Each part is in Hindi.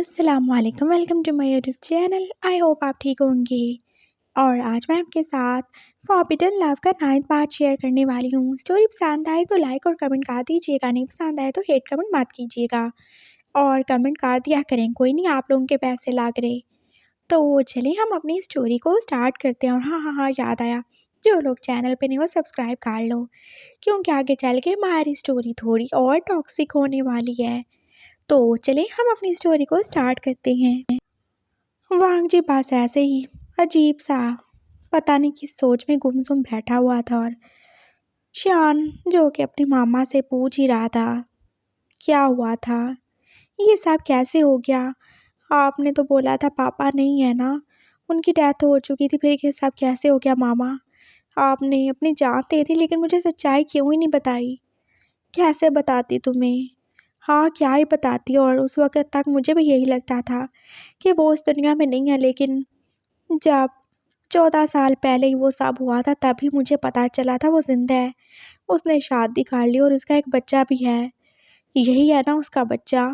अस्सलामुअलैकुम, welcome to my YouTube channel. I hope आप ठीक होंगे। और आज मैं आपके साथ फॉरबिडन लव का 9th पार्ट शेयर करने वाली हूँ। स्टोरी पसंद आए तो लाइक और कमेंट कर दीजिएगा, नहीं पसंद आए तो हेट कमेंट मत कीजिएगा और कमेंट कर दिया करें, कोई नहीं, आप लोगों के पैसे लग रहे। तो चलिए हम अपनी स्टोरी को स्टार्ट करते हैं। और हाँ, याद आया, जो लोग चैनल पे नहीं वो सब्सक्राइब कर लो, क्योंकि आगे चल के हमारी स्टोरी थोड़ी और टॉक्सिक होने वाली है। तो चलिए हम अपनी स्टोरी को स्टार्ट करते हैं। वांग जी बस ऐसे ही अजीब सा पता नहीं किस सोच में गुमसुम बैठा हुआ था, और श्यान जो कि अपनी मामा से पूछ ही रहा था क्या हुआ था, ये सब कैसे हो गया। आपने तो बोला था पापा नहीं है ना, उनकी डेथ हो चुकी थी, फिर ये सब कैसे हो गया मामा। आपने अपनी जान दे दी लेकिन मुझे सच्चाई क्यों ही नहीं बताई। कैसे बताती तुम्हें, हाँ क्या ही बताती। और उस वक्त तक मुझे भी यही लगता था कि वो उस दुनिया में नहीं है, लेकिन जब 14 साल पहले ही वो सब हुआ था तभी मुझे पता चला था वो जिंदा है। उसने शादी कर ली और उसका एक बच्चा भी है। यही है ना उसका बच्चा,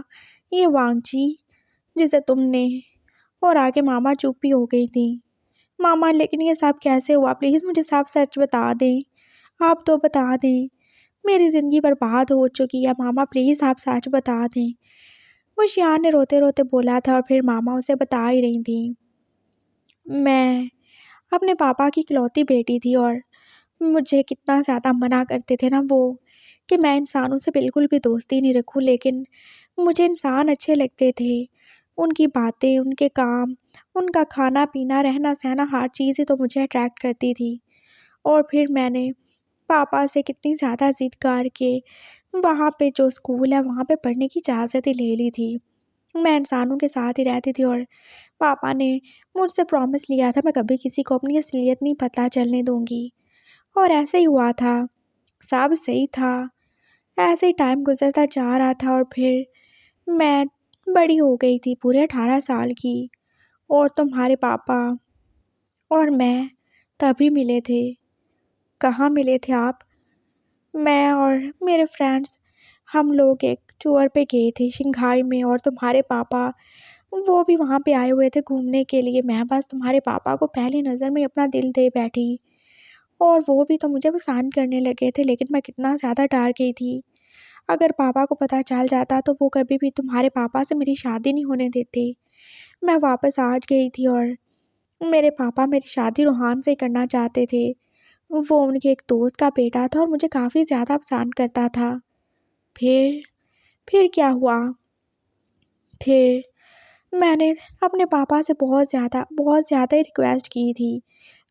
ये वांगची जिसे तुमने। और आगे मामा चुप ही हो गई थी। मामा लेकिन ये सब कैसे हुआ, प्लीज़ मुझे सब सच बता दें, आप तो बता दें, मेरी ज़िंदगी बर्बाद हो चुकी है मामा, प्लीज़ आप सच बता दें। वो शियान ने रोते रोते बोला था और फिर मामा उसे बता ही रही थी। मैं अपने पापा की इकलौती बेटी थी और मुझे कितना ज़्यादा मना करते थे ना वो कि मैं इंसानों से बिल्कुल भी दोस्ती नहीं रखूं, लेकिन मुझे इंसान अच्छे लगते थे। उनकी बातें, उनके काम, उनका खाना पीना, रहना सहना, हर चीज़ ही तो मुझे अट्रैक्ट करती थी। और फिर मैंने पापा से कितनी ज़्यादा ज़िद करके वहाँ पे जो स्कूल है वहाँ पे पढ़ने की इजाज़त ही ले ली थी। मैं इंसानों के साथ ही रहती थी और पापा ने मुझसे प्रॉमिस लिया था मैं कभी किसी को अपनी असलियत नहीं पता चलने दूंगी। और ऐसे ही हुआ था, सब सही था। ऐसे ही टाइम गुजरता जा रहा था और फिर मैं बड़ी हो गई थी, पूरे 18 साल की। और तुम्हारे पापा और मैं तभी मिले थे। कहाँ मिले थे आप? मैं और मेरे फ्रेंड्स, हम लोग एक टूर पे गए थे शंघाई में, और तुम्हारे पापा वो भी वहाँ पे आए हुए थे घूमने के लिए। मैं बस तुम्हारे पापा को पहली नज़र में अपना दिल दे बैठी, और वो भी तो मुझे पसंद करने लगे थे, लेकिन मैं कितना ज़्यादा डर गई थी। अगर पापा को पता चल जाता तो वो कभी भी तुम्हारे पापा से मेरी शादी नहीं होने देते। मैं वापस आ गई थी और मेरे पापा मेरी शादी रूहान से करना चाहते थे। वो उनके एक दोस्त का बेटा था और मुझे काफ़ी ज़्यादा पसंद करता था। फिर फिर क्या हुआ? फिर मैंने अपने पापा से बहुत ज़्यादा ही रिक्वेस्ट की थी।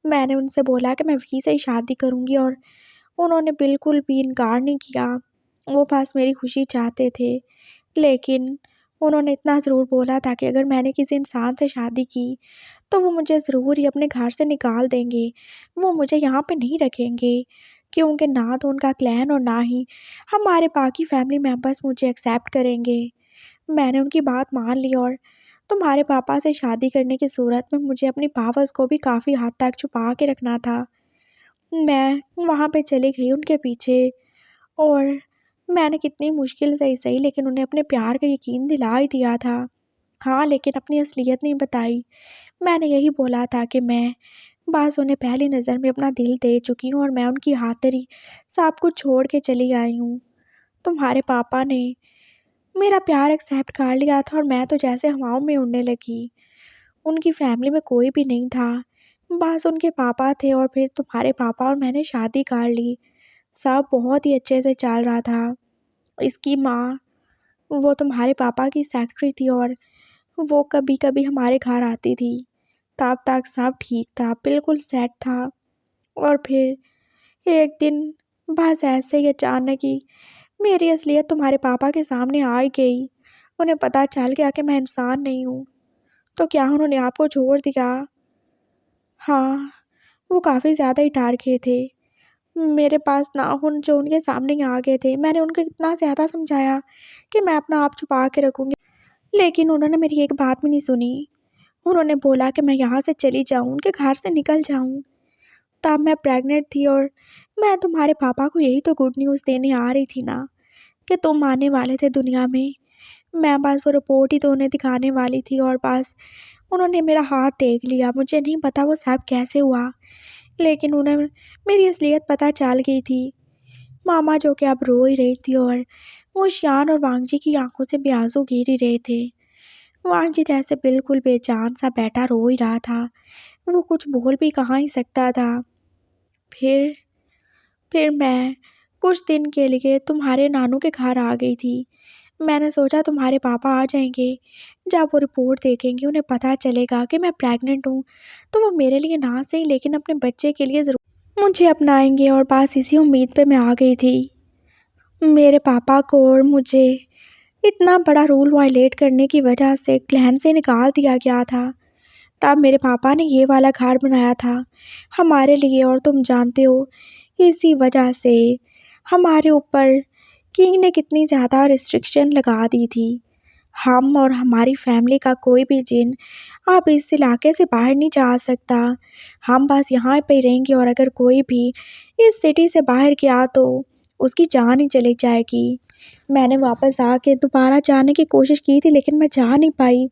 मैंने उनसे बोला कि मैं वहीं से ही शादी करूँगी, और उन्होंने बिल्कुल भी इनकार नहीं किया। वो बस मेरी खुशी चाहते थे, लेकिन उन्होंने इतना ज़रूर बोला था कि अगर मैंने किसी इंसान से शादी की तो वो मुझे ज़रूर ही अपने घर से निकाल देंगे। वो मुझे यहाँ पे नहीं रखेंगे, क्योंकि ना तो उनका क्लैन और ना ही हमारे बाकी फैमिली मेम्बर्स मुझे एक्सेप्ट करेंगे। मैंने उनकी बात मान ली, और तुम्हारे पापा से शादी करने की सूरत में मुझे अपनी पावर्स को भी काफ़ी हद तक छुपा के रखना था। मैं वहाँ पे चली गई उनके पीछे, और मैंने कितनी मुश्किल से ही सही लेकिन उन्हें अपने प्यार का यकीन दिला ही दिया था। हाँ, लेकिन अपनी असलियत नहीं बताई। मैंने यही बोला था कि मैं बस उन्हें पहली नज़र में अपना दिल दे चुकी हूँ और मैं उनकी खातिर ही सब कुछ छोड़ के चली आई हूँ। तुम्हारे पापा ने मेरा प्यार एक्सेप्ट कर लिया था और मैं तो जैसे हवाओं में उड़ने लगी। उनकी फैमिली में कोई भी नहीं था, बस उनके पापा थे, और फिर तुम्हारे पापा और मैंने शादी कर ली। सब बहुत ही अच्छे से चल रहा था। इसकी माँ, वो तुम्हारे पापा की सेक्रेटरी थी, और वो कभी कभी हमारे घर आती थी। तब तक सब ठीक था, बिल्कुल सेट था। और फिर एक दिन बस ऐसे ही अचानक ही मेरी असलियत तुम्हारे पापा के सामने आ ही गई। उन्हें पता चल गया कि मैं इंसान नहीं हूँ। तो क्या उन्होंने आपको छोड़ दिया? हाँ, वो काफ़ी ज़्यादा ही डर गए थे। मेरे पास नाखून जो उनके सामने ही आ गए थे। मैंने उनको इतना ज़्यादा समझाया कि मैं अपना आप छुपा के रखूँगी, लेकिन उन्होंने मेरी एक बात भी नहीं सुनी। उन्होंने बोला कि मैं यहाँ से चली जाऊँ, उनके घर से निकल जाऊँ। तब मैं प्रेग्नेंट थी, और मैं तुम्हारे पापा को यही तो गुड न्यूज़ देने आ रही थी ना कि तुम आने वाले थे दुनिया में। मैं बस वो रिपोर्ट ही तो उन्हें दिखाने वाली थी और बस उन्होंने मेरा हाथ देख लिया। मुझे नहीं पता वो सब कैसे हुआ, लेकिन उन्हें मेरी असलियत पता चल गई थी। मामा जो कि अब रो ही रही थी और वो शियान और वांगजी की आंखों से भी आंसू गिर ही रहे थे। वांगजी जैसे बिल्कुल बेजान सा बैठा रो ही रहा था। वो कुछ बोल भी कहाँ ही सकता था। फिर फिर मैं कुछ दिन के लिए तुम्हारे नानू के घर आ गई थी। मैंने सोचा तुम्हारे पापा आ जाएंगे, जब वो रिपोर्ट देखेंगे उन्हें पता चलेगा कि मैं प्रेग्नेंट हूँ, तो वो मेरे लिए ना सही लेकिन अपने बच्चे के लिए ज़रूर मुझे अपनाएंगे। और बस इसी उम्मीद पे मैं आ गई थी। मेरे पापा को और मुझे इतना बड़ा रूल वायलेट करने की वजह से क्लैन से निकाल दिया गया था। तब मेरे पापा ने ये वाला घर बनाया था हमारे लिए, और तुम जानते हो इसी वजह से हमारे ऊपर किंग ने कितनी ज़्यादा रिस्ट्रिक्शन लगा दी थी। हम और हमारी फैमिली का कोई भी जिन अब इस इलाके से बाहर नहीं जा सकता। हम बस यहाँ पे ही रहेंगे, और अगर कोई भी इस सिटी से बाहर गया तो उसकी जान ही चली जाएगी। मैंने वापस आके दोबारा जाने की कोशिश की थी, लेकिन मैं जा नहीं पाई।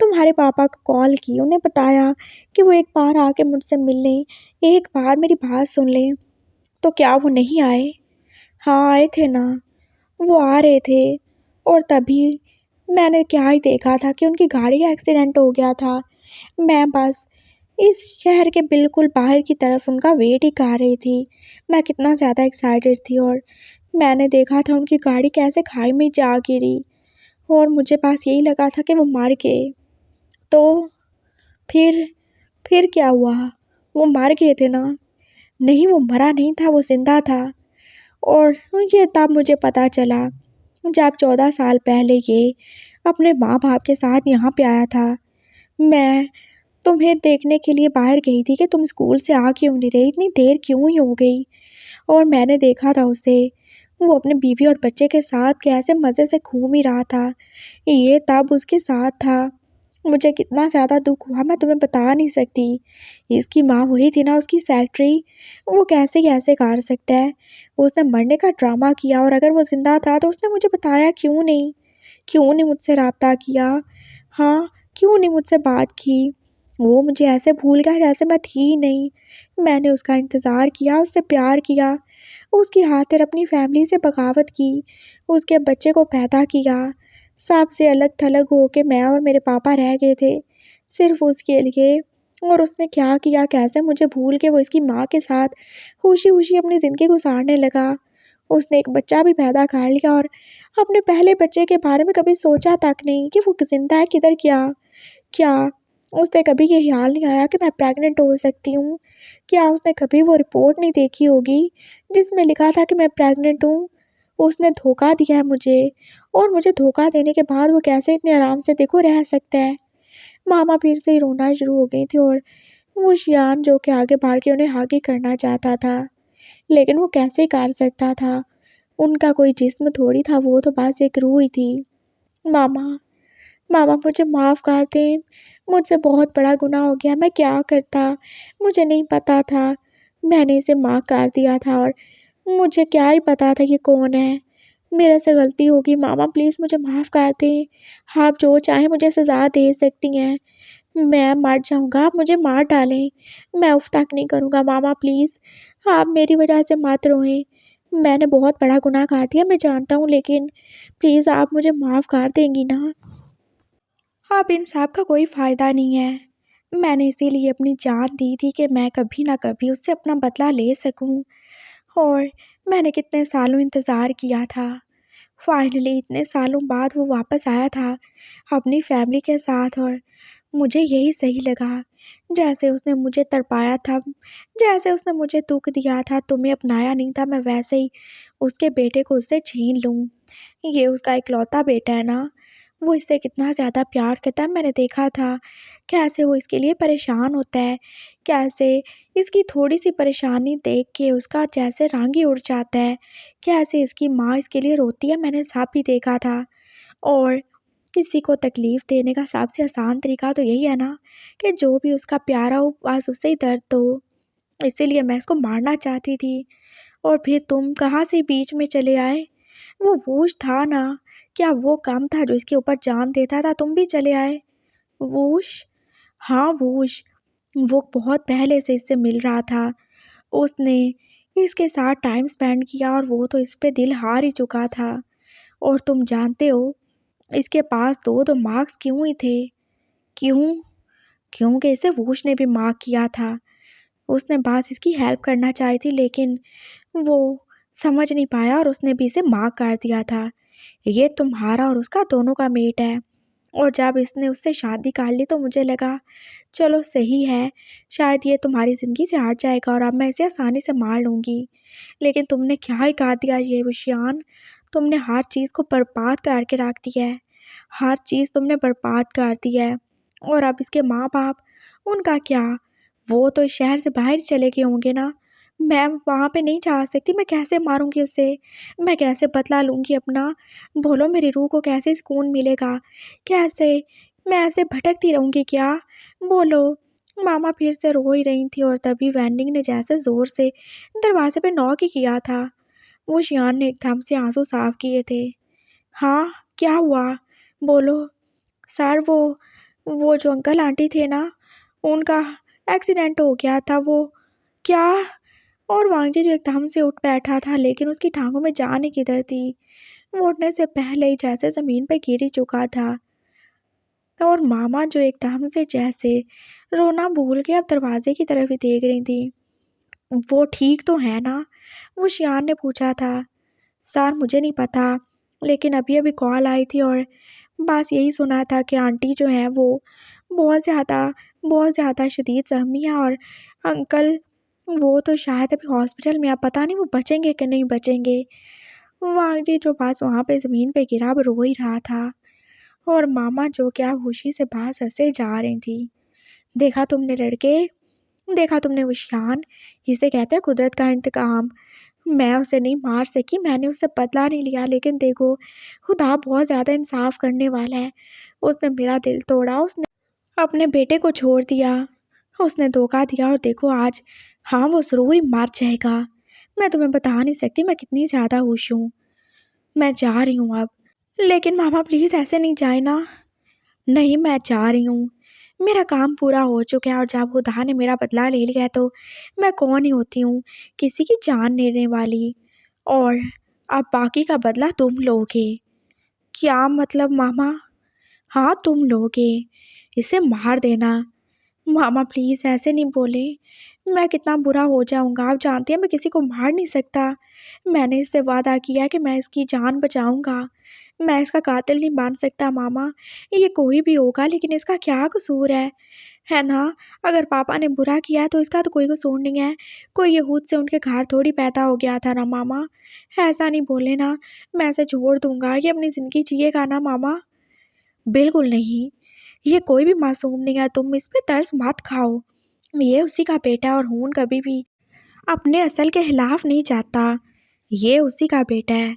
तुम्हारे पापा को कॉल की, उन्हें बताया कि वो एक बार आके मुझसे मिल लें, एक बार मेरी बात सुन लें। तो क्या वो नहीं आए? हाँ आए थे ना, वो आ रहे थे। और तभी मैंने क्या ही देखा था कि उनकी गाड़ी का एक्सीडेंट हो गया था। मैं बस इस शहर के बिल्कुल बाहर की तरफ उनका वेट ही कर रही थी। मैं कितना ज़्यादा एक्साइटेड थी, और मैंने देखा था उनकी गाड़ी कैसे खाई में जा गिरी, और मुझे बस यही लगा था कि वो मर गए। तो फिर फिर क्या हुआ? वो मर गए थे ना? नहीं, वो मरा नहीं था, वो जिंदा था। और ये तब मुझे पता चला जब 14 साल पहले ये अपने माँ बाप के साथ यहाँ पे आया था। मैं तुम्हें देखने के लिए बाहर गई थी कि तुम स्कूल से आ क्यों नहीं रही, इतनी देर क्यों ही हो गई। और मैंने देखा था उसे, वो अपने बीवी और बच्चे के साथ कैसे मज़े से घूम ही रहा था। ये तब उसके साथ था। मुझे कितना ज़्यादा दुख हुआ मैं तुम्हें बता नहीं सकती। इसकी माँ वही थी ना, उसकी सेक्रेटरी। वो कैसे कैसे कर सकता है? उसने मरने का ड्रामा किया, और अगर वो ज़िंदा था तो उसने मुझे बताया क्यों नहीं? क्यों नहीं मुझसे रब्ता किया? हाँ, क्यों नहीं मुझसे बात की? वो मुझे ऐसे भूल गया जैसे मैं थी ही नहीं। मैंने उसका इंतज़ार किया, उससे प्यार किया, उसकी खातिर अपनी फैमिली से बगावत की, उसके बच्चे को पैदा किया। सबसे अलग थलग होके मैं और मेरे पापा रह गए थे सिर्फ उसके लिए। और उसने क्या किया, कैसे मुझे भूल के वो इसकी माँ के साथ खुशी खुशी अपनी ज़िंदगी गुजारने लगा। उसने एक बच्चा भी पैदा कर लिया, और अपने पहले बच्चे के बारे में कभी सोचा तक नहीं कि वो ज़िंदा है किधर क्या। क्या उसने कभी ये ख्याल नहीं आया कि मैं प्रेग्नेंट हो सकती हूँ? क्या उसने कभी वो रिपोर्ट नहीं देखी होगी जिसमें लिखा था कि मैं प्रेग्नेंट हूँ? उसने धोखा दिया है मुझे, और मुझे धोखा देने के बाद वो कैसे इतने आराम से देखो रह सकता है। मामा फिर से ही रोना शुरू हो गई थी, और वो शियान जो कि आगे बढ़ के उन्हें आगे करना चाहता था, लेकिन वो कैसे कर सकता था? उनका कोई जिस्म थोड़ी था, वो तो बस एक रूह ही थी। मामा, मामा मुझे माफ़ कर दें, मुझसे बहुत बड़ा गुनाह हो गया। मैं क्या करता? मुझे नहीं पता था। मैंने इसे माफ़ कर दिया था, और मुझे क्या ही पता था ये कौन है। मेरे से गलती होगी मामा, प्लीज़ मुझे माफ़ कर दें। आप जो चाहें मुझे सज़ा दे सकती हैं। मैं मर जाऊँगा, आप मुझे मार डालें, मैं उफ़ तक नहीं करूँगा मामा, प्लीज़। आप मेरी वजह से मत रोएँ। मैंने बहुत बड़ा गुनाह कर दिया मैं जानता हूँ, लेकिन प्लीज़ आप मुझे माफ़ कर देंगी ना? अब इन सब का कोई फ़ायदा नहीं है। मैंने इसीलिए अपनी जान दी थी कि मैं कभी ना कभी उससे अपना बदला ले सकूं, और मैंने कितने सालों इंतज़ार किया था। फाइनली इतने सालों बाद वो वापस आया था अपनी फैमिली के साथ, और मुझे यही सही लगा। जैसे उसने मुझे तड़पाया था, जैसे उसने मुझे दुख दिया था, तुम्हें अपनाया नहीं था, मैं वैसे ही उसके बेटे को उससे छीन लूँ। ये उसका इकलौता बेटा है ना, वो इससे कितना ज़्यादा प्यार करता है। मैंने देखा था कैसे वो इसके लिए परेशान होता है, कैसे इसकी थोड़ी सी परेशानी देख के उसका जैसे रंग ही उड़ जाता है, कैसे इसकी माँ इसके लिए रोती है, मैंने सब भी देखा था। और किसी को तकलीफ़ देने का सबसे आसान तरीका तो यही है ना कि जो भी उसका प्यारा हो बस उससे ही दर्द दो। इसीलिए मैं इसको मारना चाहती थी, और फिर तुम कहाँ से बीच में चले आए। वो वूश था ना, क्या वो काम था जो इसके ऊपर जान देता था? तुम भी चले आए। वूश? हाँ वूश। वो बहुत पहले से इससे मिल रहा था। उसने इसके साथ टाइम स्पेंड किया और वो तो इस पे दिल हार ही चुका था। और तुम जानते हो इसके पास दो दो मार्क्स क्यों ही थे? क्यों? क्योंकि इसे वूश ने भी मार्क किया था। उसने बस इसकी हेल्प करना चाही थी, लेकिन वो समझ नहीं पाया और उसने भी इसे मार्क कर दिया था। ये तुम्हारा और उसका दोनों का मेट है। और जब इसने उससे शादी कर ली तो मुझे लगा चलो सही है, शायद ये तुम्हारी ज़िंदगी से हट जाएगा और अब मैं इसे आसानी से मार लूँगी। लेकिन तुमने क्या ही कर दिया ये विषयान। तुमने हर चीज़ को बर्बाद करके रख दिया है। हर चीज़ तुमने बर्बाद कर दी है। और अब इसके माँ बाप, उनका क्या? वो तो इस शहर से बाहर ही चले गए होंगे ना। मैं वहाँ पे नहीं जा सकती। मैं कैसे मारूंगी उसे? मैं कैसे बदला लूँगी अपना? बोलो, मेरी रूह को कैसे सुकून मिलेगा? कैसे? मैं ऐसे भटकती रहूँगी क्या? बोलो। मामा फिर से रो ही रही थी और तभी वेंडिंग ने जैसे ज़ोर से दरवाजे पे नॉक ही किया था। वो शियान ने एकदम से आंसू साफ किए थे। हाँ, क्या हुआ? बोलो। सर, वो जो अंकल आंटी थे ना, उनका एक्सीडेंट हो गया था। वो क्या? और वांगजी जो एकदम से उठ बैठा था, लेकिन उसकी टांगों में जान ही किधर थी। वो उठने से पहले ही जैसे ज़मीन पर गिर ही चुका था। और मामा जो एकदम से जैसे रोना भूल के अब दरवाजे की तरफ ही देख रही थी। वो ठीक तो है ना? वो शियान ने पूछा था। सर, मुझे नहीं पता, लेकिन अभी अभी कॉल आई थी और बस यही सुना था कि आंटी जो है वो बहुत ज़्यादा शदीद ज़ख्मी है और अंकल वो तो शायद अभी हॉस्पिटल में, अब पता नहीं वो बचेंगे कि नहीं बचेंगे। वांग जी जो बस वहाँ पे ज़मीन पे गिरा अब रो ही रहा था और मामा जो क्या खुशी से बाहर हंसे जा रही थी। देखा तुमने लड़के, देखा तुमने विशान, इसे कहते हैं कुदरत का इंतकाम। मैं उसे नहीं मार सकी, मैंने उससे बदला नहीं लिया, लेकिन देखो खुदा बहुत ज़्यादा इंसाफ करने वाला है। उसने मेरा दिल तोड़ा, उसने अपने बेटे को छोड़ दिया, उसने धोखा दिया और देखो आज, हाँ वो ज़रूर ही मर जाएगा। मैं तुम्हें बता नहीं सकती मैं कितनी ज़्यादा खुश हूँ। मैं जा रही हूँ अब। लेकिन मामा प्लीज़ ऐसे नहीं जाए ना। नहीं, मैं जा रही हूँ। मेरा काम पूरा हो चुका है और जब खुदा ने मेरा बदला ले लिया है तो मैं कौन ही होती हूँ किसी की जान लेने वाली। और अब बाकी का बदला तुम लोगे। क्या मतलब मामा? हाँ तुम लोगे। इसे मार देना। मामा प्लीज़ ऐसे नहीं बोले। मैं कितना बुरा हो जाऊंगा, आप जानते हैं मैं किसी को मार नहीं सकता। मैंने इससे वादा किया कि मैं इसकी जान बचाऊंगा। मैं इसका कातिल नहीं बन सकता मामा। ये कोई भी होगा, लेकिन इसका क्या कसूर है ना? अगर पापा ने बुरा किया तो इसका तो कोई कसूर नहीं है। कोई यहूद से उनके घर थोड़ी पैदा हो गया था ना मामा। ऐसा नहीं बोले ना। मैं इसे छोड़ दूंगा, ये अपनी ज़िंदगी जिएगा ना मामा। बिल्कुल नहीं। ये कोई भी मासूम नहीं है, तुम इस पे तरस मत खाओ। ये उसी का बेटा है और खून कभी भी अपने असल के खिलाफ नहीं जाता। ये उसी का बेटा है।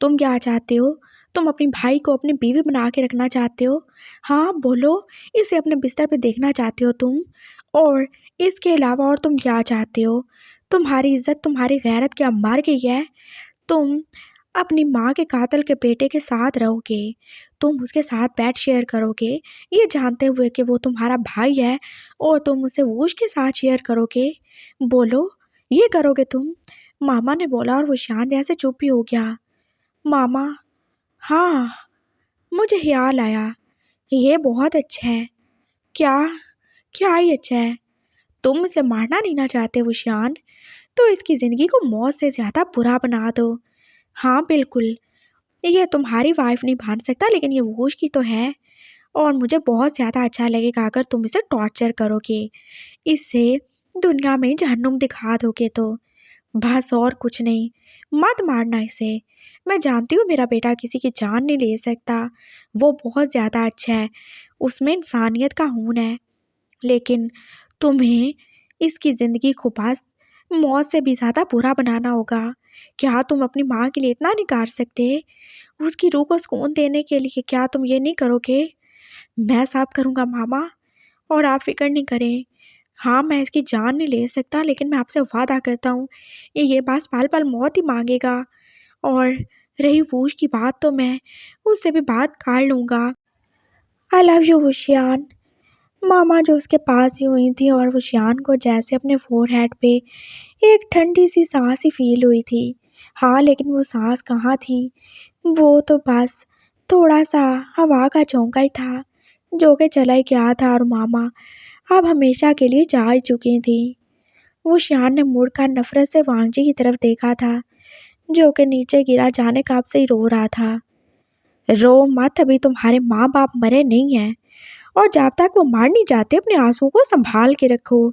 तुम क्या चाहते हो? तुम अपनी भाई को अपनी बीवी बना के रखना चाहते हो? हाँ बोलो। इसे अपने बिस्तर पे देखना चाहते हो तुम? और इसके अलावा और तुम क्या चाहते हो? तुम्हारी इज्जत, तुम्हारी गैरत क्या मर गई है? तुम अपनी माँ के कातल के बेटे के साथ रहोगे? तुम उसके साथ बेड शेयर करोगे, ये जानते हुए कि वो तुम्हारा भाई है, और तुम उसे वूश के साथ शेयर करोगे? बोलो, ये करोगे तुम? मामा ने बोला और वो शान जैसे चुप ही हो गया। मामा, हाँ, मुझे ख्याल आया, ये बहुत अच्छा है। क्या? क्या ही अच्छा है? तुम इसे मारना नहीं ना चाहते वुशियान, तो इसकी ज़िंदगी को मौत से ज़्यादा बुरा बना दो। हाँ बिल्कुल, ये तुम्हारी वाइफ नहीं बन सकता, लेकिन ये वूश की तो है। और मुझे बहुत ज़्यादा अच्छा लगेगा अगर तुम इसे टॉर्चर करोगे, इससे दुनिया में जहन्नुम दिखा दोगे तो। बस और कुछ नहीं। मत मारना इसे। मैं जानती हूँ मेरा बेटा किसी की जान नहीं ले सकता, वो बहुत ज़्यादा अच्छा है, उसमें इंसानियत का खून है। लेकिन तुम्हें इसकी ज़िंदगी को बस मौत से भी ज़्यादा बुरा बनाना होगा। क्या तुम अपनी माँ के लिए इतना नहीं कर सकते? उसकी रूह को सुकून देने के लिए क्या तुम ये नहीं करोगे? मैं सब करूँगा मामा, और आप फिक्र नहीं करें। हाँ, मैं इसकी जान नहीं ले सकता, लेकिन मैं आपसे वादा करता हूँ ये बस पल पल मौत ही मांगेगा। और रही वूश की बात तो मैं उससे भी बात कर लूँगा। I love you वुशियान। मामा जो उसके पास ही हुई थी और वुशियान को जैसे अपने फोरहेड पे एक ठंडी सी सांस ही फील हुई थी। हाँ, लेकिन वो सांस कहाँ थी, वो तो बस थोड़ा सा हवा का झोंका ही था जो कि चला ही गया था और मामा अब हमेशा के लिए जा ही चुकी थी। वुशियान ने मुड़कर नफरत से वांगजी की तरफ देखा था जो कि नीचे गिरा जाने कब से ही रो रहा था। रो मत, अभी तुम्हारे माँ बाप मरे नहीं हैं और जब तक वो मर नहीं जाते अपने आंसुओं को संभाल के रखो।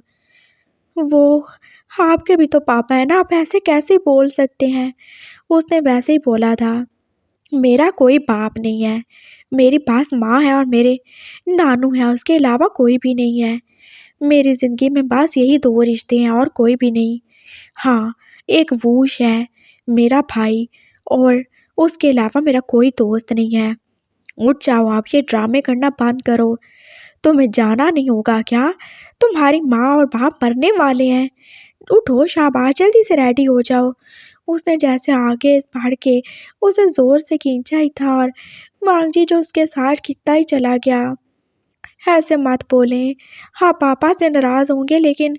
वो आपके भी तो पापा है ना, आप ऐसे कैसे बोल सकते हैं। उसने वैसे ही बोला था, मेरा कोई बाप नहीं है, मेरी पास माँ है और मेरे नानू है, उसके अलावा कोई भी नहीं है। मेरी ज़िंदगी में बस यही दो रिश्ते हैं और कोई भी नहीं। हाँ, एक वूश है मेरा भाई और उसके अलावा मेरा कोई दोस्त नहीं है। उठ जाओ, आप ये ड्रामे करना बंद करो। तुम्हें जाना नहीं होगा क्या? तुम्हारी माँ और बाप मरने वाले हैं। उठो, शाबाश, जल्दी से रेडी हो जाओ। उसने जैसे आगे बढ़ के उसे ज़ोर से खींचा ही था और मांगजी जो उसके साथ खिंचता ही चला गया। ऐसे मत बोलें, हाँ पापा से नाराज़ होंगे, लेकिन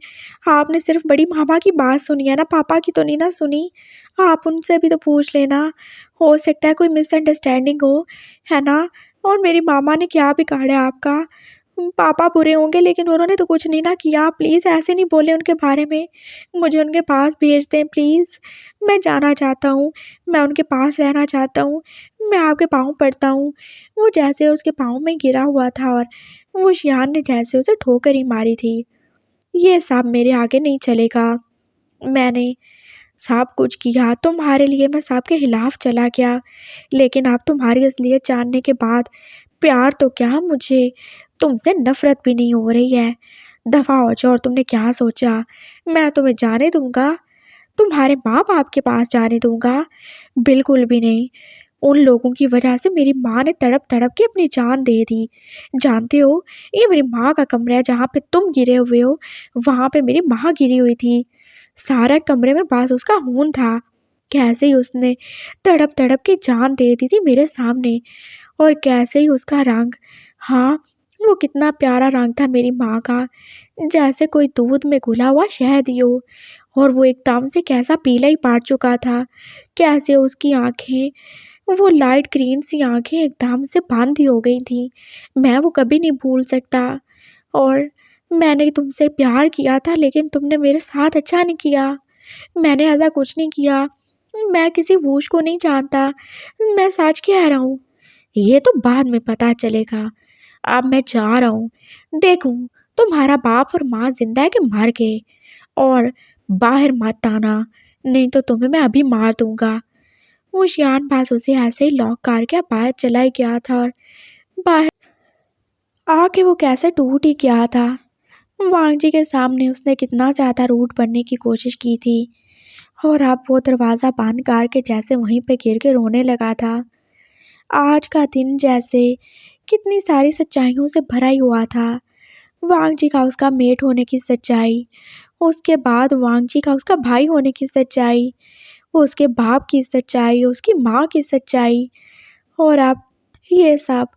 आपने सिर्फ बड़ी मामा की बात सुनी है ना, पापा की तो नहीं ना सुनी। आप उनसे भी तो पूछ लेना, हो सकता है कोई मिसअंडरस्टैंडिंग हो, है ना। और मेरी मामा ने क्या बिगाड़ा आपका? पापा बुरे होंगे लेकिन उन्होंने तो कुछ नहीं ना किया। प्लीज़ ऐसे नहीं बोले उनके बारे में, मुझे उनके पास भेज दें प्लीज़। मैं जाना चाहता हूँ, मैं उनके पास रहना चाहता हूँ, मैं आपके पाँव पड़ता हूँ। वो जैसे उसके पाँव में गिरा हुआ था और वो शियान ने जैसे उसे ठोकर ही मारी थी। ये सब मेरे आगे नहीं चलेगा। मैंने सब कुछ किया तुम्हारे लिए, मैं सबके खिलाफ चला गया, लेकिन अब तुम्हारी असलियत जानने के बाद प्यार तो क्या, मुझे तुमसे नफरत भी नहीं हो रही है। दफ़ा हो जाओ। और तुमने क्या सोचा मैं तुम्हें जाने दूंगा? तुम्हारे माँ बाप के पास जाने दूंगा? बिल्कुल भी नहीं। उन लोगों की वजह से मेरी माँ ने तड़प तड़प के अपनी जान दे दी। जानते हो, ये मेरी माँ का कमरा है, जहाँ पे तुम गिरे हुए हो वहाँ पे मेरी माँ गिरी हुई थी। सारा कमरे में बस उसका खून था। कैसे ही उसने तड़प तड़प के जान दे दी थी मेरे सामने, और कैसे ही उसका रंग, हाँ, वो कितना प्यारा रंग था मेरी माँ का, जैसे कोई दूध में घुला हुआ शहद ही हो। और वो एकदम से कैसा पीला ही पड़ चुका था। कैसे उसकी आंखें, वो लाइट ग्रीन सी आंखें एकदम से बंद ही हो गई थी। मैं वो कभी नहीं भूल सकता। और मैंने तुमसे प्यार किया था लेकिन तुमने मेरे साथ अच्छा नहीं किया। मैंने ऐसा कुछ नहीं किया। मैं किसी वूश को नहीं जानता, मैं सच कह रहा हूँ। ये तो बाद में पता चलेगा। अब मैं जा रहा हूँ, देखूँ तुम्हारा बाप और माँ जिंदा है कि मर गए। और बाहर मत आना, नहीं तो तुम्हें मैं अभी मार दूंगा। वो शियान पास उसे ऐसे ही लॉक करके बाहर चला ही गया था और बाहर आके वो कैसे टूट ही गया था। वांगजी के सामने उसने कितना ज़्यादा रूड बनने की कोशिश की थी और अब वो दरवाज़ा बंद करके जैसे वहीं पे गिर के रोने लगा था। आज का दिन जैसे कितनी सारी सच्चाइयों से भरा ही हुआ था। वांगजी का उसका मेट होने की सच्चाई, उसके बाद वांगजी का उसका भाई होने की सच्चाई, उसके बाप की सच्चाई, उसकी माँ की सच्चाई, और अब ये सब।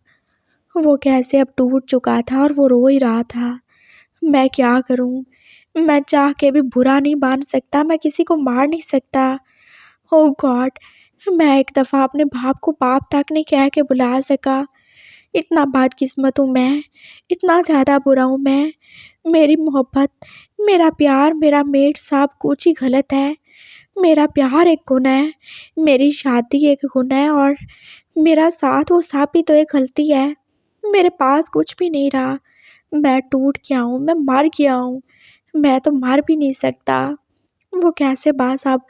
वो कैसे अब टूट चुका था और वो रो ही रहा था। मैं क्या करूं? मैं चाह के भी बुरा नहीं बन सकता, मैं किसी को मार नहीं सकता। ओह गॉड, मैं एक दफ़ा अपने बाप को बाप तक नहीं कह के बुला सका। इतना बदकिस्मत हूँ मैं, इतना ज़्यादा बुरा हूँ मैं। मेरी मोहब्बत, मेरा प्यार, मेरा मेट सब कुछ ही गलत है। मेरा प्यार एक गुनाह है, मेरी शादी एक गुनाह है, और मेरा साथ वो सब भी तो एक गलती है। मेरे पास कुछ भी नहीं रहा। मैं टूट गया हूँ, मैं मर गया हूँ। मैं तो मर भी नहीं सकता। वो कैसे बस अब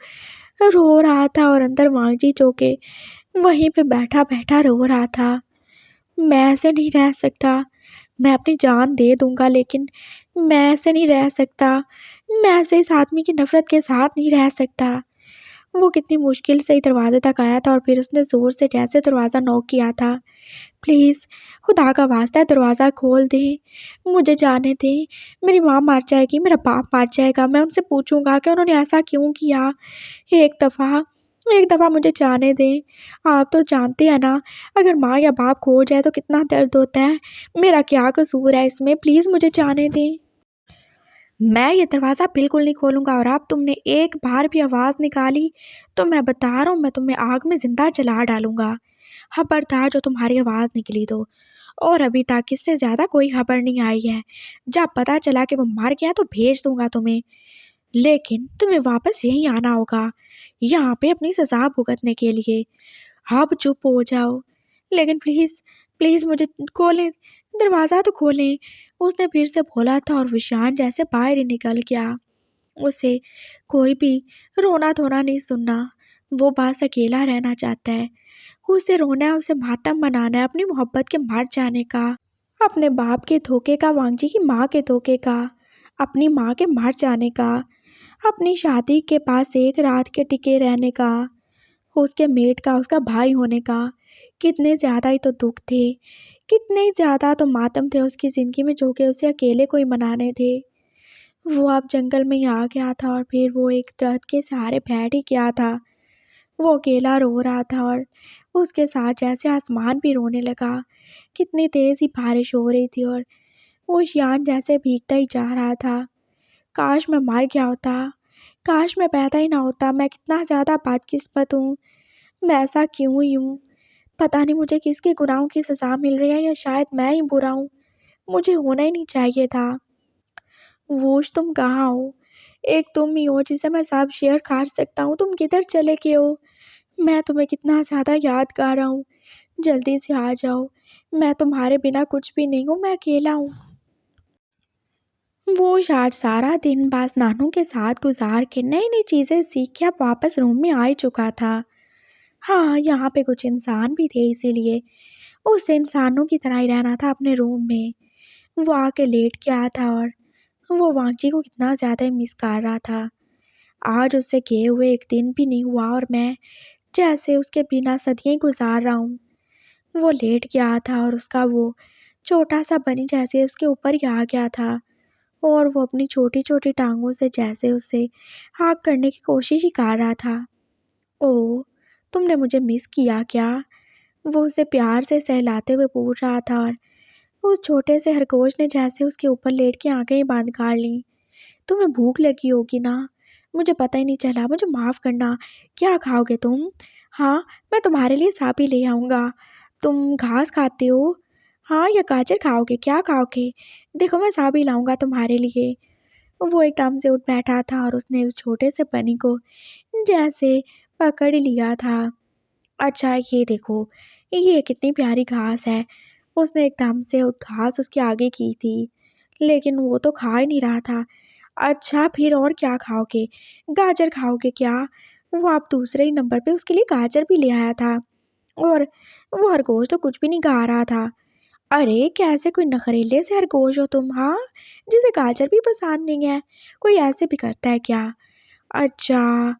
रो रहा था और अंदर वांगजी जो के वहीं पे बैठा बैठा रो रहा था। मैं ऐसे नहीं रह सकता। मैं अपनी जान दे दूंगा लेकिन मैं ऐसे नहीं रह सकता। मैं ऐसे इस आदमी की नफ़रत के साथ नहीं रह सकता। वो कितनी मुश्किल से ही दरवाजे तक आया था और फिर उसने ज़ोर से जैसे दरवाज़ा नॉक किया था। प्लीज़, खुदा का वास्ता है दरवाज़ा खोल दें, मुझे जाने दें। मेरी माँ मर जाएगी, मेरा बाप मर जाएगा, मैं उनसे पूछूंगा कि उन्होंने ऐसा क्यों किया। एक दफ़ा एक दफ़ा मुझे जाने दें। आप तो जानते हैं ना, अगर माँ या बाप खो जाए तो कितना दर्द होता है। मेरा क्या कसूर है इसमें? प्लीज़ मुझे जाने दें। मैं ये दरवाज़ा बिल्कुल नहीं खोलूँगा और अब तुमने एक बार भी आवाज़ निकाली तो मैं बता रहा हूँ, मैं तुम्हें आग में ज़िंदा जला डालूँगा। खबरदार जो तुम्हारी आवाज़ निकली तो। और अभी तक इससे ज़्यादा कोई खबर नहीं आई है। जब पता चला कि वो मर गया तो भेज दूँगा तुम्हें। लेकिन तुम्हें वापस यहीं आना होगा, यहाँ पे अपनी सज़ा भुगतने के लिए। आप चुप हो जाओ। लेकिन प्लीज़, प्लीज़ मुझे खोलें, दरवाज़ा तो खोलें। उसने फिर से बोला था और विशान जैसे बाहर ही निकल गया। उसे कोई भी रोना-धोना नहीं सुनना। वो बस अकेला रहना चाहता है। उसे रोना है, उसे मातम मनाना है अपनी मोहब्बत के मर जाने का, अपने बाप के धोखे का, वांगजी की माँ के धोखे का, अपनी माँ के मर जाने का, अपनी शादी के पास एक रात के टिके रहने का, उसके मेट का, उसका भाई होने का। कितने ज़्यादा ही तो दुख थे, कितने ही ज़्यादा तो मातम थे उसकी ज़िंदगी में जो कि उसे अकेले कोई मनाने थे। वो अब जंगल में ही आ गया था और फिर वो एक दरख्त के सहारे बैठ ही गया था। वो अकेला रो रहा था और उसके साथ जैसे आसमान भी रोने लगा। कितनी तेज़ ही बारिश हो रही थी और वो शियान जैसे भीगता ही जा रहा था। काश मैं मर गया होता, काश मैं पैदा ही ना होता। मैं कितना ज़्यादा बदकिस्मत हूँ। मैं ऐसा क्यों हुई हूँ? पता नहीं मुझे किसके गुनाहों की सज़ा मिल रही है या शायद मैं ही बुरा हूँ। मुझे होना ही नहीं चाहिए था। वोश तुम कहाँ हो? एक तुम ही हो जिसे मैं सब शेयर कर सकता हूँ। तुम किधर चले गए हो? मैं तुम्हें कितना ज़्यादा याद कर रहा हूँ। जल्दी से आ जाओ। मैं तुम्हारे बिना कुछ भी नहीं हूँ, मैं अकेला हूँ। वो आज सारा दिन बस नानू के साथ गुजार के नई नई चीज़ें सीख के अब वापस रूम में आ ही चुका था। हाँ, यहाँ पे कुछ इंसान भी थे, इसीलिए उसे इंसानों की तरह ही रहना था अपने रूम में। वो आके लेट गया था और वो वांगजी को कितना ज़्यादा ही मिस कर रहा था। आज उससे गए हुए एक दिन भी नहीं हुआ और मैं जैसे उसके बिना सदियाँ ही गुजार रहा हूँ। वो लेट गया था और उसका वो छोटा सा बनी जैसे उसके ऊपर ही आ गया था और वो अपनी छोटी छोटी टांगों से जैसे उसे हाँक करने की कोशिश ही कर रहा था। ओह! तुमने मुझे मिस किया क्या? वो उसे प्यार से सहलाते हुए पूछ रहा था और उस छोटे से खरगोश ने जैसे उसके ऊपर लेट के आंखें ही बंद कर लीं। तुम्हें भूख लगी होगी ना? मुझे पता ही नहीं चला, मुझे माफ़ करना। क्या खाओगे तुम? हाँ, मैं तुम्हारे लिए साबी ले आऊँगा। तुम घास खाते हो? हाँ, या गाजर खाओगे? क्या खाओगे? देखो मैं साबी लाऊँगा तुम्हारे लिए। वो एकदम से उठ बैठा था और उसने उस छोटे से बनी को जैसे पकड़ लिया था। अच्छा ये देखो, ये कितनी प्यारी घास है। उसने एकदम से वो घास उसके आगे की थी, लेकिन वो तो खा ही नहीं रहा था। अच्छा फिर और क्या खाओगे? गाजर खाओगे क्या? वो आप दूसरे ही नंबर पे उसके लिए गाजर भी ले आया था और वो खरगोश तो कुछ भी नहीं खा रहा था। अरे! कैसे कोई नखरीले से खरगोश हो तुम, हाँ? जिसे गाजर भी पसंद नहीं है। कोई ऐसे भी करता है क्या? अच्छा,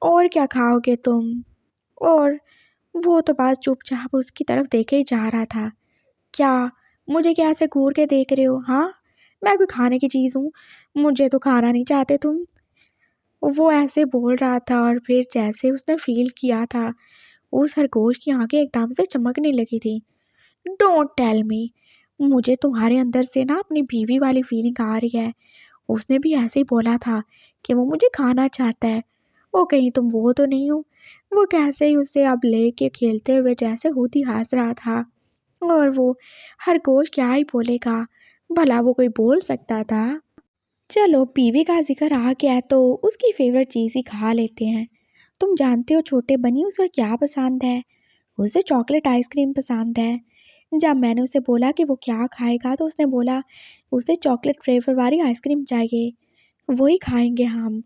और क्या खाओगे तुम? और वो तो बस चुपचाप उसकी तरफ देखे ही जा रहा था। क्या? मुझे क्या ऐसे घूर के देख रहे हो, हाँ? मैं कोई खाने की चीज़ हूँ? मुझे तो खाना नहीं चाहते तुम? वो ऐसे बोल रहा था और फिर जैसे उसने फ़ील किया था, उस खरगोश की आँखें एकदम से चमकने लगी थी। डोंट टेल मी, मुझे तुम्हारे अंदर से ना अपनी बीवी वाली फीलिंग आ रही है। उसने भी ऐसे ही बोला था कि वो मुझे खाना चाहता है। ओ कहीं तुम वो तो नहीं हो? वो कैसे ही उसे अब लेके खेलते हुए जैसे खुद ही हँस रहा था। और वो खरगोश क्या ही बोलेगा, भला वो कोई बोल सकता था? चलो बीवी का जिक्र आ गया है तो उसकी फेवरेट चीज़ ही खा लेते हैं। तुम जानते हो छोटे बनी उसे क्या पसंद है? उसे चॉकलेट आइसक्रीम पसंद है। जब मैंने उसे बोला कि वो क्या खाएगा तो उसने बोला उसे चॉकलेट फ्लेवर वाली आइसक्रीम चाहिए, वही खाएंगे हम।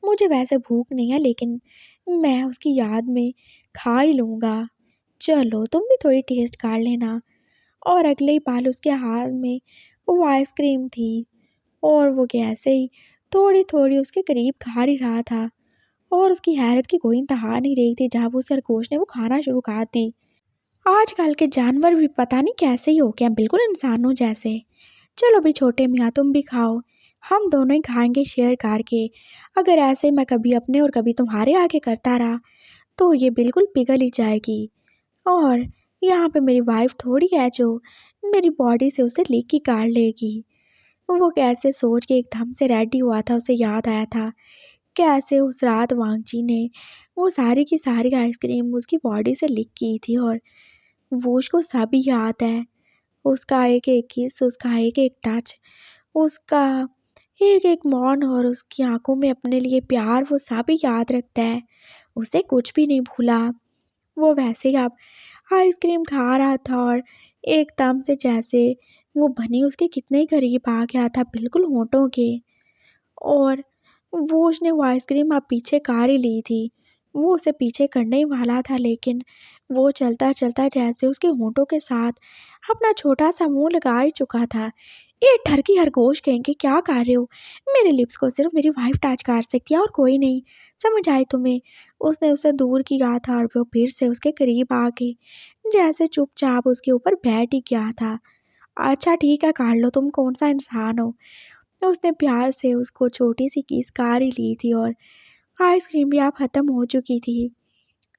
मुझे वैसे भूख नहीं है लेकिन मैं उसकी याद में खा ही लूँगा। चलो तुम भी थोड़ी टेस्ट कर लेना। और अगले ही पल उसके हाथ में वो आइसक्रीम थी और वो कैसे ही थोड़ी थोड़ी उसके करीब खा ही रहा था और उसकी हैरत की कोई इंतहा नहीं रही थी जब उस खरगोश ने वो खाना शुरू कर दी। आजकल के जानवर भी पता नहीं कैसे ही हो गए हैं, बिल्कुल इंसानों जैसे। चलो भी छोटे मियाँ तुम भी खाओ, हम दोनों ही खाएंगे शेयर करके। अगर ऐसे मैं कभी अपने और कभी तुम्हारे आगे करता रहा तो ये बिल्कुल पिघल ही जाएगी। और यहाँ पे मेरी वाइफ थोड़ी है जो मेरी बॉडी से उसे लीक ही काट लेगी। वो कैसे सोच के एकदम से रेडी हुआ था, उसे याद आया था कैसे उस रात वांगजी ने वो सारी की सारी आइसक्रीम उसकी बॉडी से लीक की थी। और वो उसको सभी याद है, उसका एक एक किस, उसका एक एक टच, उसका एक एक मौन और उसकी आंखों में अपने लिए प्यार, वो सभी याद रखता है। उसे कुछ भी नहीं भूला। वो वैसे ही अब आइसक्रीम खा रहा था और एकदम से जैसे वो बनी उसके कितने ही करीब आ गया था, बिल्कुल होंठों के। और वो उसने वो आइसक्रीम अब पीछे कार ही ली थी। वो उसे पीछे करने ही वाला था, लेकिन वो चलता चलता जैसे उसके होंठों के साथ अपना छोटा सा मुंह लगा ही चुका था। ये ठरकी खरगोश कहेंगे, क्या कर रहे हो? मेरे लिप्स को सिर्फ मेरी वाइफ टच कर सकती है और कोई नहीं, समझ आए तुम्हें? उसने उसे दूर किया था और वो फिर से उसके करीब आ गई, जैसे चुपचाप उसके ऊपर बैठ ही गया था। अच्छा ठीक है, कर लो, तुम कौन सा इंसान हो? तो उसने प्यार से उसको छोटी सी किस कार ही ली थी और आइसक्रीम भी अब ख़त्म हो चुकी थी।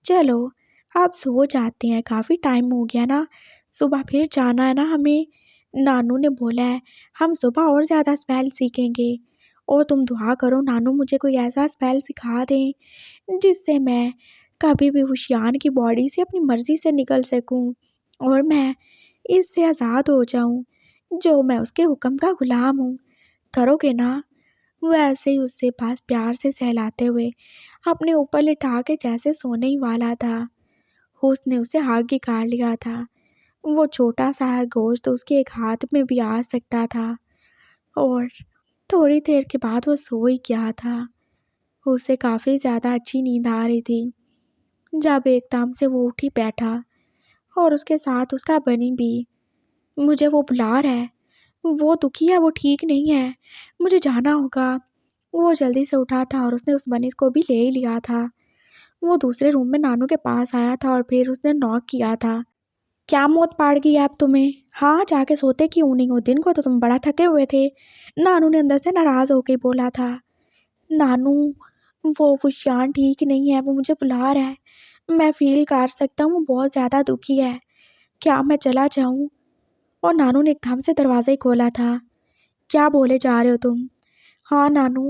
चलो अब सो जाते हैं, काफ़ी टाइम हो गया ना, सुबह फिर जाना है ना हमें। नानू ने बोला है हम सुबह और ज़्यादा स्पेल सीखेंगे। और तुम दुआ करो नानू मुझे कोई ऐसा स्पेल सिखा दें जिससे मैं कभी भी उशियान की बॉडी से अपनी मर्ज़ी से निकल सकूं और मैं इससे आज़ाद हो जाऊं, जो मैं उसके हुक्म का ग़ुलाम हूँ। करोगे ना? वैसे ही उससे पास प्यार से सहलाते हुए अपने ऊपर लिटा के जैसे सोने ही वाला था, उसने उसे आग ही काट लिया था। वो छोटा सा गोश्त उसके एक हाथ में भी आ सकता था। और थोड़ी देर के बाद वो सो ही गया था। उसे काफ़ी ज़्यादा अच्छी नींद आ रही थी, जब एकदम से वो उठ ही बैठा और उसके साथ उसका बनी भी। मुझे वो बुला रहा है, वो दुखी है, वो ठीक नहीं है, मुझे जाना होगा। वो जल्दी से उठा था और उसने उस बनिस को भी ले ही लिया था। वो दूसरे रूम में नानू के पास आया था और फिर उसने नॉक किया था। क्या मौत पाड़ गई अब तुम्हें? हाँ जाके सोते क्यों नहीं हो? दिन को तो तुम बड़ा थके हुए थे, नानू ने अंदर से नाराज़ होकर बोला था। नानू वो फुशियान ठीक नहीं है, वो मुझे बुला रहा है, मैं फील कर सकता हूँ, वो बहुत ज़्यादा दुखी है, क्या मैं चला जाऊँ? और नानू ने एकदम से दरवाज़ा ही खोला था। क्या बोले जा रहे हो तुम? हाँ नानू,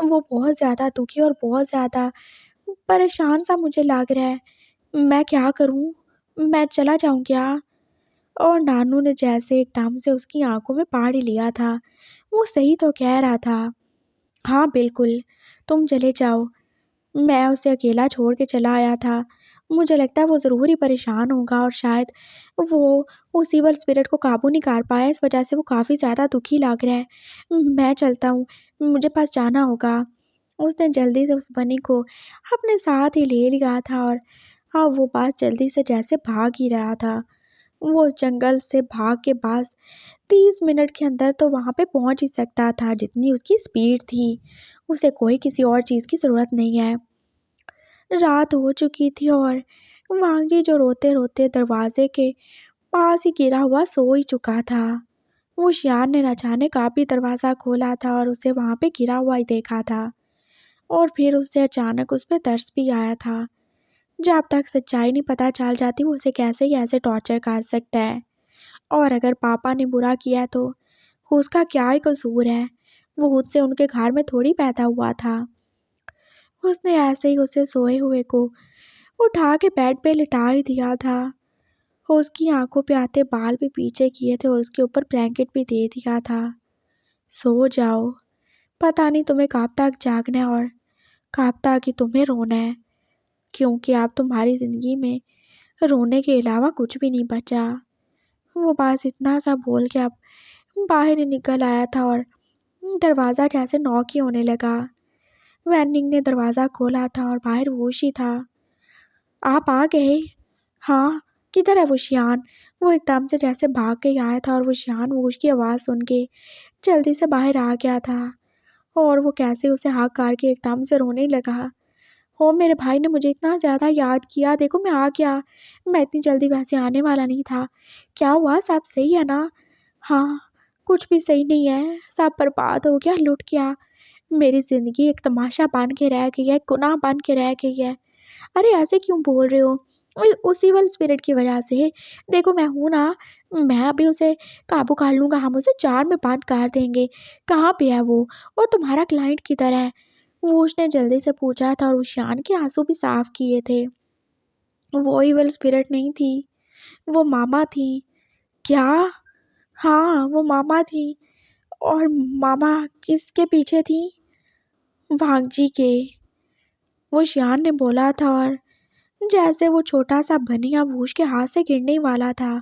वो बहुत ज़्यादा दुखी और बहुत ज़्यादा परेशान सा मुझे लग रहा है, मैं क्या करूँ? मैं चला जाऊँ क्या? और नानू ने जैसे एकदम से उसकी आंखों में पाड़ ही लिया था। वो सही तो कह रहा था। हाँ बिल्कुल, तुम चले जाओ, मैं उसे अकेला छोड़ के चला आया था। मुझे लगता है वो ज़रूर ही परेशान होगा और शायद वो उस ईवल स्पिरिट को काबू नहीं कर पाया, इस वजह से वो काफ़ी ज़्यादा दुखी लग रहा है। मैं चलता हूँ, मुझे पास जाना होगा। उसने जल्दी से उस बनी को अपने साथ ही ले लिया था और अब वो बस जल्दी से जैसे भाग ही रहा था। वो उस जंगल से भाग के बस 30 मिनट के अंदर तो वहाँ पे पहुँच ही सकता था, जितनी उसकी स्पीड थी। उसे कोई किसी और चीज़ की ज़रूरत नहीं है। रात हो चुकी थी और वांगी जो रोते रोते दरवाजे के पास ही गिरा हुआ सो ही चुका था। वो शियान ने अचानक आप ही दरवाज़ा खोला था और उसे वहाँ पे गिरा हुआ ही देखा था। और फिर उसे अचानक उस पर तरस भी आया था। जब तक सच्चाई नहीं पता चल जाती वो उसे कैसे ही ऐसे टॉर्चर कर सकता है। और अगर पापा ने बुरा किया तो उसका क्या ही कसूर है, वो खुद से उनके घर में थोड़ी पैदा हुआ था। उसने ऐसे ही उसे सोए हुए को उठा के बेड पे लिटा ही दिया था। उसकी आंखों पे आते बाल भी पीछे किए थे और उसके ऊपर ब्लैंकेट भी दे दिया था। सो जाओ, पता नहीं तुम्हें कब तक जागना है और कब तक ही तुम्हें रोना है, क्योंकि अब तुम्हारी ज़िंदगी में रोने के अलावा कुछ भी नहीं बचा। वो बस इतना सा बोल के अब बाहर ही निकल आया था और दरवाज़ा जैसे नॉक ही होने लगा। वैनिंग ने दरवाज़ा खोला था और बाहर वोश ही था। आप आ गए? हाँ, किधर है वो शियान? वो एकदम से जैसे भाग के आया था और वो शियान वोश की आवाज़ सुन के जल्दी से बाहर आ गया था। और वो कैसे उसे हाथ करके एकदम से रोने लगा। ओ मेरे भाई ने मुझे इतना ज़्यादा याद किया, देखो मैं आ गया, मैं इतनी जल्दी वैसे आने वाला नहीं था। क्या हुआ, सब सही है ना? हाँ, कुछ भी सही नहीं है, सब बर्बाद हो गया, लुट गया। मेरी ज़िंदगी एक तमाशा बन के रह गई है, गुनाह बन के रह गई है। अरे ऐसे क्यों बोल रहे हो? उसी वाले स्पिरिट की वजह से। देखो मैं हूँ ना, मैं अभी उसे काबू कर लूँगा, हम उसे जार में बंद कर देंगे। कहाँ पे है वो? और तुम्हारा क्लाइंट किधर है? वो उसने जल्दी से पूछा था और उषान के आंसू भी साफ किए थे। वो इवल स्पिरिट नहीं थी, वो मामा थी। क्या? हाँ, वो मामा थी। और मामा किसके पीछे थी? भांगजी के। वो शियान ने बोला था और जैसे वो छोटा सा बनिया वो उसके हाथ से गिरने ही वाला था।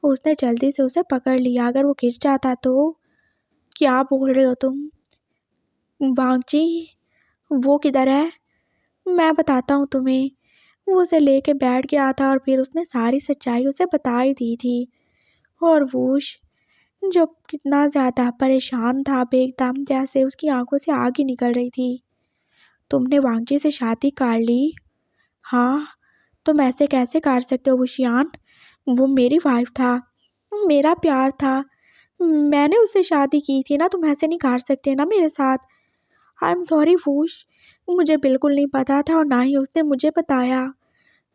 उसने जल्दी से उसे पकड़ लिया, अगर वो गिर जाता तो। क्या बोल रहे हो तुम? भांगजी, वो किधर है? मैं बताता हूँ तुम्हें। वो उसे लेके बैठ गया था और फिर उसने सारी सच्चाई उसे बता ही दी थी। और वूश, जो कितना ज़्यादा परेशान था, बेकदम जैसे उसकी आंखों से आग ही निकल रही थी। तुमने वांगजी से शादी कर ली? हाँ। तुम ऐसे कैसे कर सकते हो वुशियान? वो मेरी वाइफ था, मेरा प्यार था, मैंने उससे शादी की थी ना, तुम ऐसे नहीं कर सकते ना मेरे साथ। आई एम सॉरी वूश, मुझे बिल्कुल नहीं पता था और ना ही उसने मुझे बताया।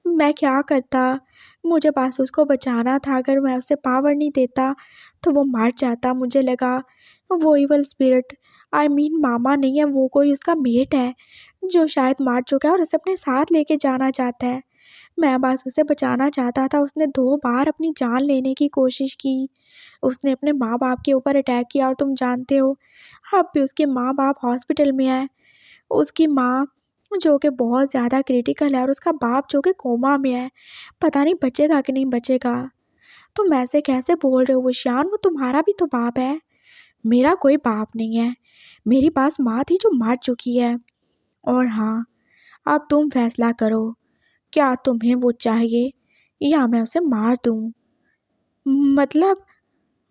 मैं क्या करता? मुझे बस उसको बचाना था, अगर मैं उसे पावर नहीं देता तो वो मर जाता। मुझे लगा वो इवल स्पिरिट, आई मीन मामा नहीं है, वो कोई उसका मेट है जो शायद मर चुका है और उसे अपने साथ लेके जाना चाहता है। मैं बस उसे बचाना चाहता था। उसने 2 बार अपनी जान लेने की कोशिश की। उसने अपने माँ बाप के ऊपर अटैक किया और तुम जानते हो अब भी उसके माँ बाप हॉस्पिटल में है। उसकी माँ जो कि बहुत ज़्यादा क्रिटिकल है और उसका बाप जो कि कोमा में है। पता नहीं बचेगा कि नहीं बचेगा। तुम ऐसे कैसे बोल रहे हो वशियान? वो तुम्हारा भी तो बाप है। मेरा कोई बाप नहीं है, मेरी पास माँ थी जो मर चुकी है। और हाँ, अब तुम फैसला करो, क्या तुम्हें वो चाहिए या मैं उसे मार दूँ? मतलब?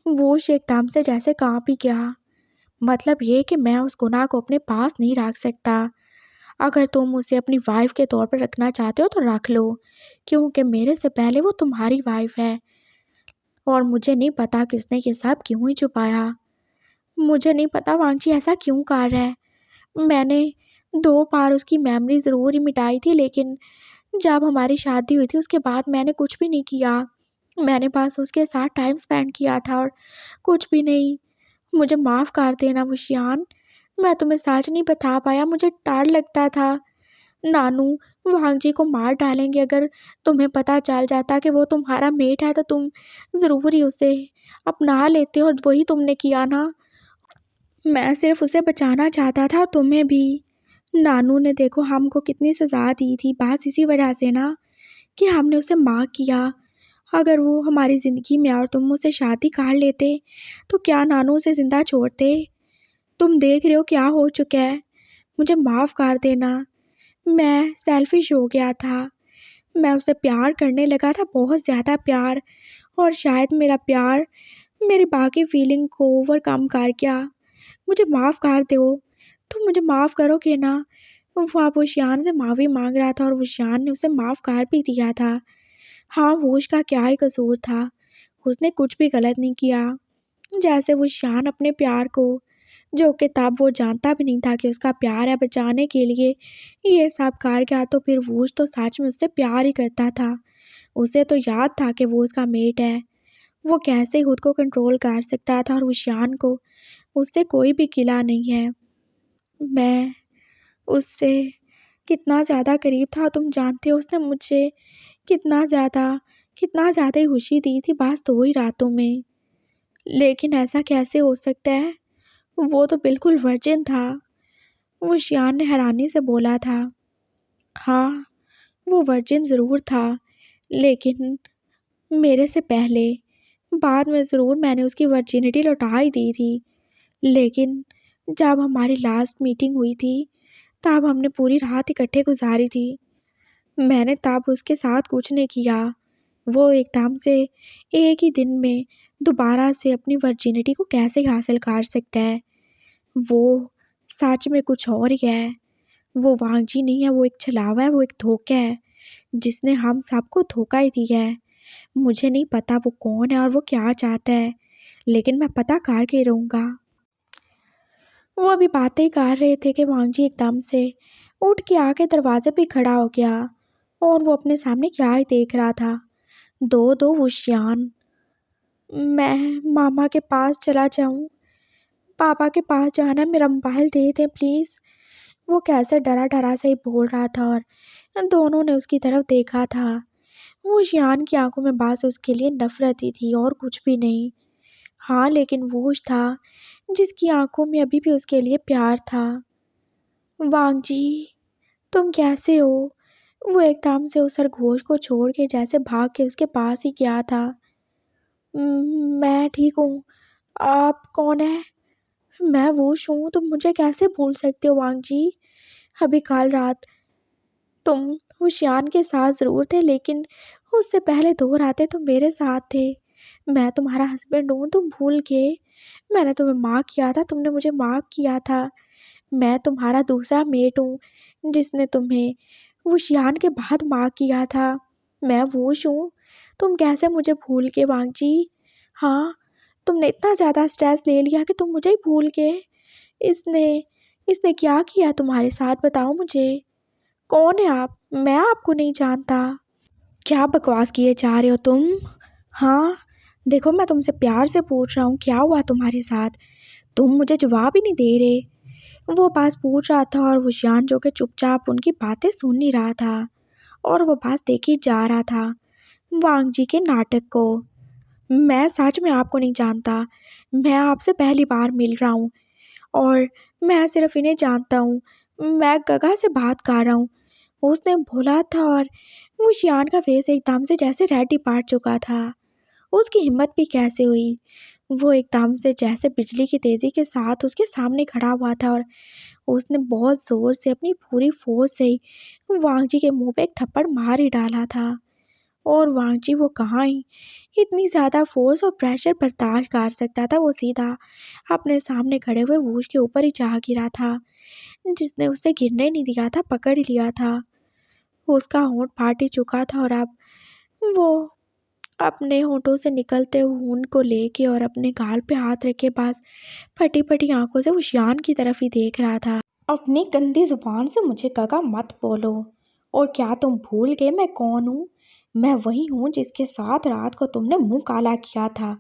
वो एकदम से जैसे काँप ही गया। मतलब ये कि मैं उस गुनाह को अपने पास नहीं रख सकता। अगर तुम उसे अपनी वाइफ़ के तौर पर रखना चाहते हो तो रख लो, क्योंकि मेरे से पहले वो तुम्हारी वाइफ़ है। और मुझे नहीं पता कि उसने ये सब क्यों ही छुपाया। मुझे नहीं पता वांगची ऐसा क्यों कर रहा है। मैंने 2 बार उसकी मेमोरी ज़रूर ही मिटाई थी, लेकिन जब हमारी शादी हुई थी उसके बाद मैंने कुछ भी नहीं किया। मैंने बस उसके साथ टाइम स्पेंड किया था और कुछ भी नहीं। मुझे माफ़ कर देना वशियान, मैं तुम्हें सच नहीं बता पाया, मुझे डर लगता था। नानू वांगजी को मार डालेंगे अगर तुम्हें पता चल जाता कि वो तुम्हारा मेट है, तो तुम ज़रूर ही उसे अपना लेते और वही तुमने किया ना। मैं सिर्फ उसे बचाना चाहता था और तुम्हें भी। नानू ने देखो हमको कितनी सज़ा दी थी, बस इसी वजह से ना कि हमने उसे माफ़ किया। अगर वो हमारी ज़िंदगी में और तुम उससे शादी कर लेते तो क्या नानू उसे ज़िंदा छोड़ते? तुम देख रहे हो क्या हो चुका है। मुझे माफ़ कर देना, मैं सेल्फिश हो गया था। मैं उससे प्यार करने लगा था, बहुत ज़्यादा प्यार, और शायद मेरा प्यार मेरी बाकी फीलिंग को ओवरकम कर गया। मुझे माफ़ कर दो, तुम मुझे माफ़ करोगे ना? वो अब वशियान से माफ़ी मांग रहा था और वशियान ने उसे माफ़ कर भी दिया था। हाँ, वो उसका क्या ही कसूर था, उसने कुछ भी गलत नहीं किया। जैसे वशियान अपने प्यार को, जो कि तब वो जानता भी नहीं था कि उसका प्यार है, बचाने के लिए ये सब कर गया, तो फिर वो तो सच में उससे प्यार ही करता था। उसे तो याद था कि वो उसका मेट है। वो कैसे खुद को कंट्रोल कर सकता था, और वशियान को उससे कोई भी गिला नहीं है। मैं उससे कितना ज़्यादा करीब था तुम जानते हो। उसने मुझे कितना ज़्यादा ही खुशी दी थी बस 2 ही रातों में। लेकिन ऐसा कैसे हो सकता है? वो तो बिल्कुल वर्जिन था। वो शियान ने हैरानी से बोला था। हाँ, वो वर्जिन ज़रूर था, लेकिन मेरे से पहले। बाद में ज़रूर मैंने उसकी वर्जिनिटी लौटा ही दी थी। लेकिन जब हमारी लास्ट मीटिंग हुई थी, तब हमने पूरी रात इकट्ठे गुजारी थी। मैंने तब उसके साथ कुछ नहीं किया। वो एकदम से एक ही दिन में दोबारा से अपनी वर्जिनिटी को कैसे हासिल कर सकता है? वो सच में कुछ और ही है। वो वांगजी नहीं है, वो एक छलावा है, वो एक धोखा है, जिसने हम सबको धोखा ही दिया है। मुझे नहीं पता वो कौन है और वो क्या चाहता है, लेकिन मैं पता करके रहूँगा। वो अभी बातें ही कर रहे थे कि वांगजी एकदम से उठ के आके दरवाजे पे खड़ा हो गया। और वो अपने सामने क्या ही देख रहा था। दो दो वुशियान। मैं मामा के पास चला जाऊं, पापा के पास जाना है, मेरा मोबाइल दे दें प्लीज़। वो कैसे डरा डरा से ही बोल रहा था और दोनों ने उसकी तरफ देखा था। वो शियान की आंखों में बस उसके लिए नफरत ही थी और कुछ भी नहीं। हाँ, लेकिन वूश था जिसकी आंखों में अभी भी उसके लिए प्यार था। वांग जी, तुम कैसे हो? वो एकदम से उस खरगोश को छोड़ के जैसे भाग के उसके पास ही गया था। मैं ठीक हूँ, आप कौन है? मैं वूश हूँ, तुम मुझे कैसे भूल सकते हो वांग जी? अभी कल रात तुम हुशियान के साथ ज़रूर थे, लेकिन उससे पहले 2 रातें तुम मेरे साथ थे। मैं तुम्हारा हस्बैंड हूँ, तुम भूल गए। मैंने तुम्हें माफ़ किया था, तुमने मुझे माफ़ किया था। मैं तुम्हारा दूसरा मेट हूँ जिसने तुम्हें हुशियान के बाद माफ़ किया था। मैं वूश हूँ, तुम कैसे मुझे भूल गए वांग जी? हाँ, तुमने इतना ज़्यादा स्ट्रेस ले लिया कि तुम मुझे ही भूल गए। इसने इसने क्या किया तुम्हारे साथ, बताओ मुझे। कौन है आप? मैं आपको नहीं जानता। क्या बकवास किए जा रहे हो तुम? हाँ, देखो मैं तुमसे प्यार से पूछ रहा हूँ, क्या हुआ तुम्हारे साथ? तुम मुझे जवाब ही नहीं दे रहे। वो बस पूछ रहा था और वुशियान जो कि चुपचाप उनकी बातें सुन ही रहा था और वो बस देख ही जा रहा था वांग जी के नाटक को। मैं सच में आपको नहीं जानता। मैं आपसे पहली बार मिल रहा हूँ और मैं सिर्फ इन्हें जानता हूँ। मैं गगा से बात कर रहा हूँ, उसने बोला था और वो शियान का फेस एकदम से जैसे रेड ही पड़ चुका था। उसकी हिम्मत भी कैसे हुई? वो एकदम से जैसे बिजली की तेज़ी के साथ उसके सामने खड़ा हुआ था और उसने बहुत ज़ोर से अपनी पूरी फोर्स से ही वांग जी के मुंह पे एक थप्पड़ मार ही डाला था। और वांग जी वो कहाँ ही इतनी ज़्यादा फोर्स और प्रेशर बर्दाश्त कर सकता था। वो सीधा अपने सामने खड़े हुए वूश के ऊपर ही जा गिरा था, जिसने उसे गिरने नहीं दिया था, पकड़ ही लिया था। उसका होंठ फाट ही चुका था और अब वो अपने होंठों से निकलते खून को लेके और अपने गाल पे हाथ रखे पास फटी फटी आंखों से वो शियान की तरफ ही देख रहा था। अपनी गंदी जुबान से मुझे गगा मत बोलो। और क्या तुम भूल गए मैं कौन हूँ? मैं वही हूँ जिसके साथ रात को तुमने मुंह काला किया था।